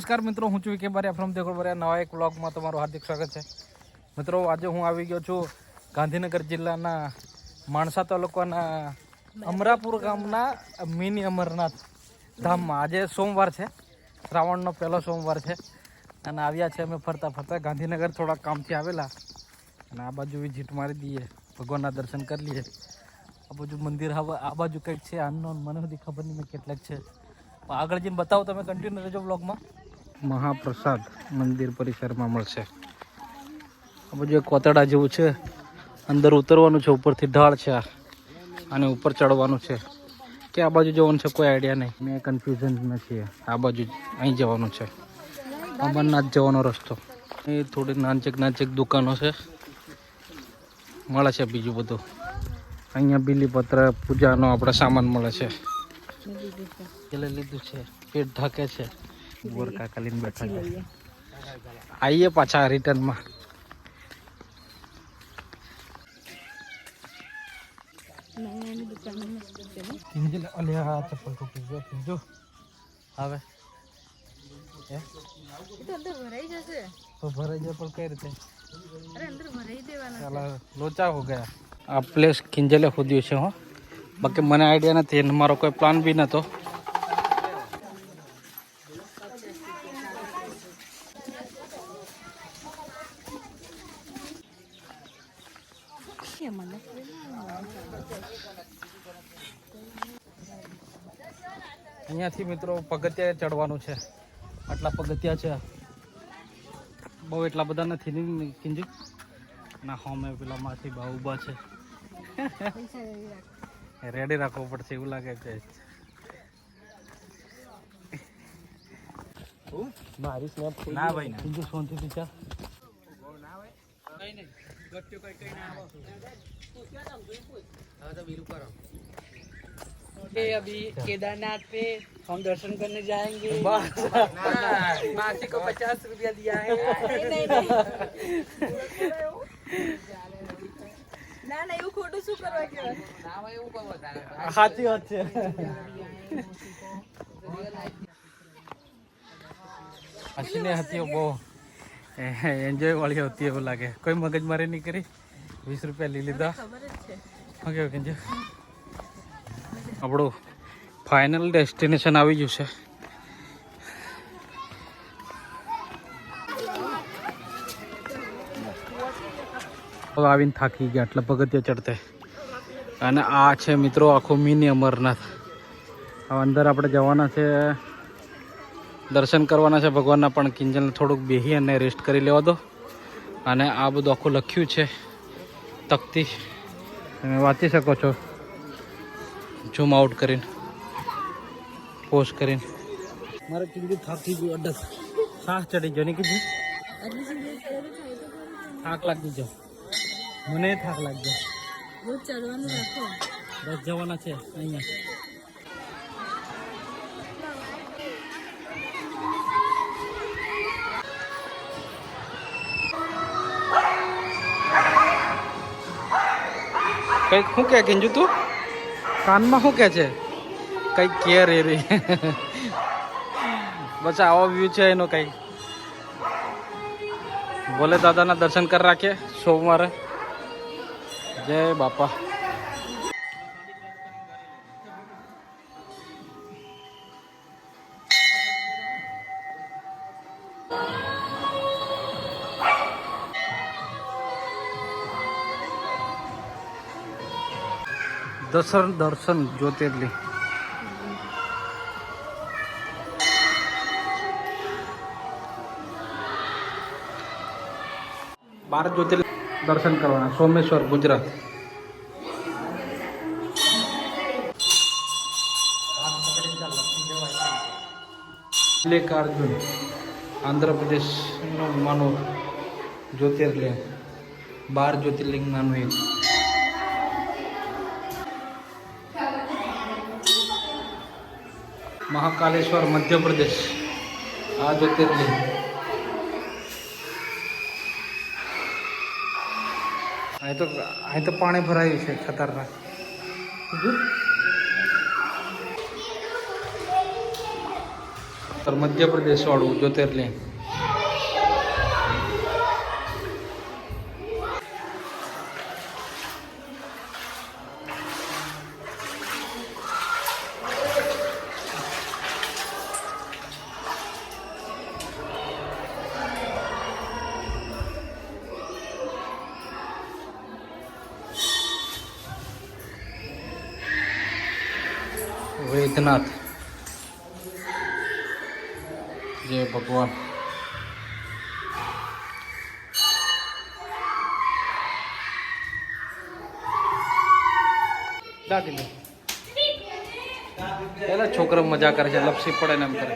નમસ્કાર મિત્રો, હું છું કે બારિયા ફ્રોમ દેખોડ બારિયા. નવા એક વ્લોગમાં તમારું હાર્દિક સ્વાગત છે. મિત્રો, આજે હું આવી ગયો છું ગાંધીનગર જિલ્લાના માણસા તાલુકાના અમરાપુર ગામના મિની અમરનાથ ધામમાં. આજે સોમવાર છે, શ્રાવણનો પહેલો સોમવાર છે અને આવ્યા છે અમે ફરતા ફરતા ગાંધીનગર થોડા કામથી આવેલા અને આ બાજુ વિઝિટ મારી દઈએ, ભગવાનના દર્શન કરી લઈએ. આ બાજુ મંદિર આ બાજુ કંઈક છે અનનોન, મને બધી ખબર નહીં મેં કેટલાક છે. આગળ જઈને બતાવો, તમે કન્ટિન્યુ રહેજો બ્લોગમાં. મહાપ્રસાદ મંદિર પરિસરમાં મળશે. આ બાજુ એક કોતડા જેવું છે, અંદર ઉતરવાનું છે, ઉપરથી ઢાળ છે અને ઉપર ચડવાનું છે. કે આ બાજુ જવાનું છે કોઈ આઈડિયા નહીં, મેં કન્ફ્યુઝનમાં છીએ. આ બાજુ અહીં જવાનું છે, અમરનાથ જવાનો રસ્તો. એ થોડી નાનચેક દુકાનો છે, મળે છે બીજું બધું. અહીંયા બીલીપત્ર પૂજાનો આપણે સામાન મળે છે. લીધું છે, પેટ ઢાકે છે, બોરકા કાલીને બેઠા છે. આવીએ પાછા રિટર્નમાં. ચપ્પલ તૂટી જો હવે તો ભરાઈ જાય પણ કઈ રીતે? લોચા હો ગયા. આ પ્લેસ કિંજલે ખોદ્યું છે. હો, બાકી મને આઈડિયા નથી અને મારો કોઈ પ્લાન બી નહોતો. અહીંયાથી મિત્રો પગથિયા ચડવાનું છે. આટલા પગથિયા છે, બહુ એટલા બધા નથી ને કિંજુ ના. હોમે પેલા માંથી બા ઊભા છે, રેડી રાખવો પડશે એવું લાગે છે. મારી સ્નેપ ના ભાઈ, કિંજુ સોનથી પીછા अभी केदारनाथ पे हम दर्शन करने जाएंगे. मासी को 50 रुपया दिया है. ના ના એવું ખોટું શું કરવા કહેવાય? એવું કહો સાચી વાત છે. હસીને હતી બહુ એન્જોય વાળી હતી એવું લાગે. કોઈ મગજમારી નહીં કરી, 20 રૂપિયા લઈ લીધા. ઓકે ઓકે, આપણું ફાઇનલ ડેસ્ટિનેશન આવી ગયું છે. હવે આવીને થાકી ગયા, એટલે પગથિયા ચડતે. અને આ છે મિત્રો આખું મિની અમરનાથ. હવે અંદર આપણે જવાના છે, દર્શન કરવાના છે ભગવાનના. પણ કિંજલને થોડુંક બેહી અને રેસ્ટ કરી લેવા દો. અને આ બધું આખું લખ્યું છે તકતી, તમે વાંચી શકો છો ઝૂમ આઉટ કરીને, પોસ્ટ કરીને. મારે કિંજલ થાકી ગયું, અડક સાહ ચડી ગયો ને કીધું. થાક લાગી ગયો, મને થાક લાગી ગયો. બસ જવાના છે અહીંયા. કઈક શું કે કિંજુ તું કાનમાં શું કે છે? કઈક કેર એ રે. બસ આવો વ્યૂ છે એનો. કઈક ભોલે દાદાના દર્શન કરી રાખીએ સોમવારે. જય બાપા. દર્શન જ્યોતિર્લિંગ. ભારત જ્યોતિર્લિંગ દર્શન કરવાના, સોમેશ્વર ગુજરાત. મલ્લિકાર્જુન આંધ્રપ્રદેશનું માનું જ્યોતિર્લિંગ, 12 જ્યોતિર્લિંગમાંનું એક. મહાકાલેશ્વર મધ્યપ્રદેશ, આ જ્યોતિર્લિંગ. અહીં તો પાણી ભરાયું છે ખતરનાક. સર મધ્યપ્રદેશ વાળું જ્યોતિર્લિંગ. વૈદ્યનાથ જય ભગવાન. પેલા છોકરો મજા કરે છે, લપસી પડે ને એમ કરે.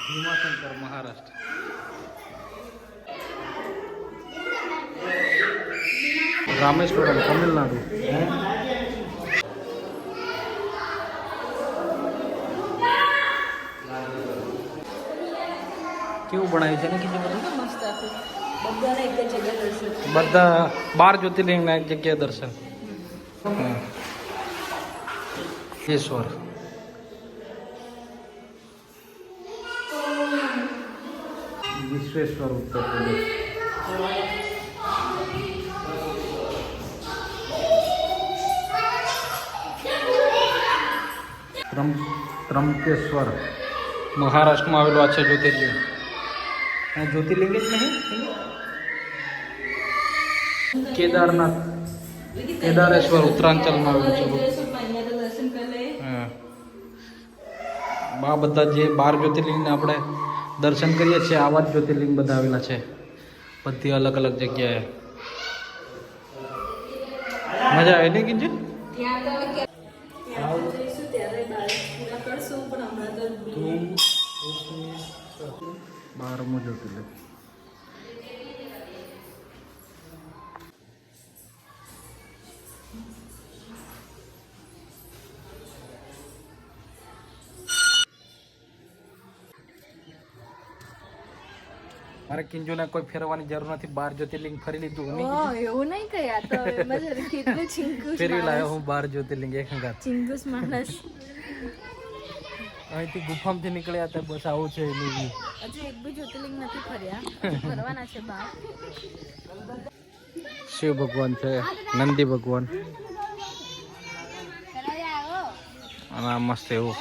ભીમાશંકર મહારાષ્ટ્ર. રામેશ્વરમ તમિલનાડુ. કેવું બનાવ્યું છે ને કીધું બધું? બધા 12 જ્યોતિર્લિંગના એક જગ્યાએ દર્શન. ઈશ્વર વિશ્વેશ્વર ઉત્તર પ્રદેશ. ત્રંબકેશ્વર મહારાષ્ટ્રમાં આવેલું આ છે જ્યોતિર્લિંગ. અને જ્યોતિર્લિંગ જ નહીં, કેદારનાથ કેદારેશ્વર ઉત્તરાંચલમાં આવેલું છે. હા, આ બધા જે 12 જ્યોતિર્લિંગને આપણે દર્શન કરીએ છીએ, આવા જ જ્યોતિર્લિંગ બધા આવેલા છે, બધી અલગ અલગ જગ્યાએ. મજા આવે ને કીજે? 12મું જ્યોતિર્લિંગ. મારે કિંજુને કોઈ ફેરવાની જરૂર નથી, 12 જ્યોતિર્લિંગ ફરી લીધું. એવું નહીં કઈ, આ તો કેટલું ચિંકુસ ફેરવી લાવ્યો હું 12 જ્યોતિર્લિંગ એક હંગાત. ચિંકુસ માણસ. અહીંથી ગુફામાંથી નીકળ્યા હતા, બસ આવું છે એનું. હજુ એક બી જ્યોતિર્લિંગ નથી ફર્યા, ફરવાના છે બહાર. શિવ ભગવાન છે, નંદી ભગવાન, અને આ મસ્ત એવું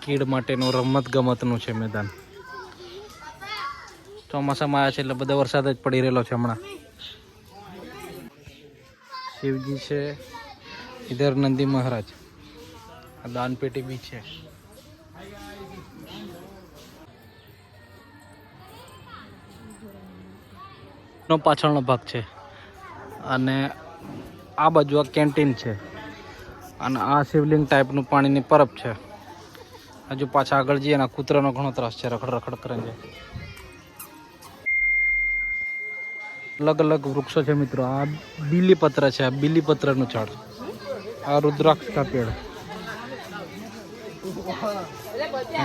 કીડ માટેનું રમત ગમતનું છે મેદાન. ચોમાસામાં આવ્યા છે એટલે બધો વરસાદ જ પડી રહેલો છે હમણાં. શિવજી છે, ઇધર નંદી મહારાજ, આ દાન પેટી બી છે. નો પાછળનો ભાગ છે, અને આ બાજુ આ કેન્ટીન છે, અને આ શિવલિંગ ટાઈપનું પાણીની પરબ છે. હજુ પાછા આગળ જઈએ ને કૂતરાનો ઘણો ત્રાસ છે, રખડ રખડ કરે છે. અલગ અલગ વૃક્ષો છે મિત્રો. આ બીલીપત્ર છે, આ બીલીપત્રનું ઝાડ. આ રુદ્રાક્ષ કા પેડ,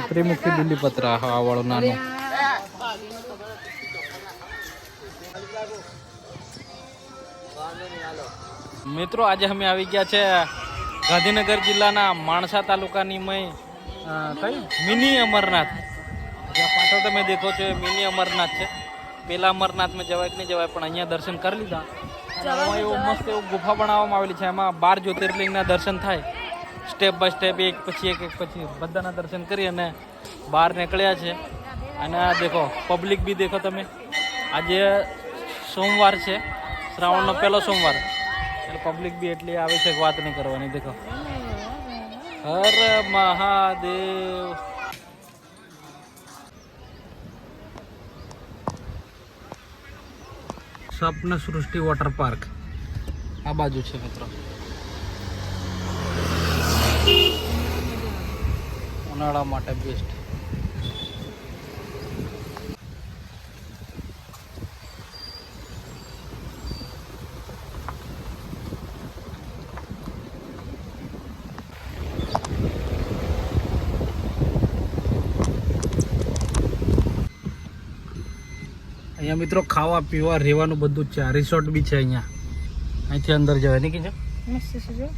ત્રિમુખી બીલીપત્ર આ વાળું નાનું. મિત્રો આજે અમે આવી ગયા છે ગાંધીનગર જિલ્લાના માણસા તાલુકાની કઈ મિની અમરનાથ. જ્યાં પાછળ તમે દેખો છો એ મિની અમરનાથ છે. પેલા અમરનાથમાં જવાય કે નહીં જવાય, પણ અહીંયા દર્શન કરી લીધા. એવું મસ્ત એવું ગુફા બનાવવામાં આવેલી છે, એમાં 12 જ્યોતિર્લિંગના દર્શન થાય, સ્ટેપ બાય સ્ટેપ, એક પછી એક પછી બધાના દર્શન કરી અને બહાર નીકળ્યા છે. અને આ દેખો પબ્લિક બી દેખો તમે. આજે સોમવાર છે, શ્રાવણનો પહેલો સોમવાર, એટલે પબ્લિક બી એટલી આવે છે કે વાત નહીં કરવાની. દેખો, હર મહાદેવ. સ્વપ્ન સૃષ્ટિ વોટર પાર્ક આ બાજુ છે મિત્રો. ઉનાળા માટે બેસ્ટ. અહીંયા મિત્રો ખાવા પીવા રહેવાનું બધું જ છે. આ રિસોર્ટ બી છે અહીંયા. અહીંથી અંદર જવાય નહીં કીધું. મસ્ત છે જો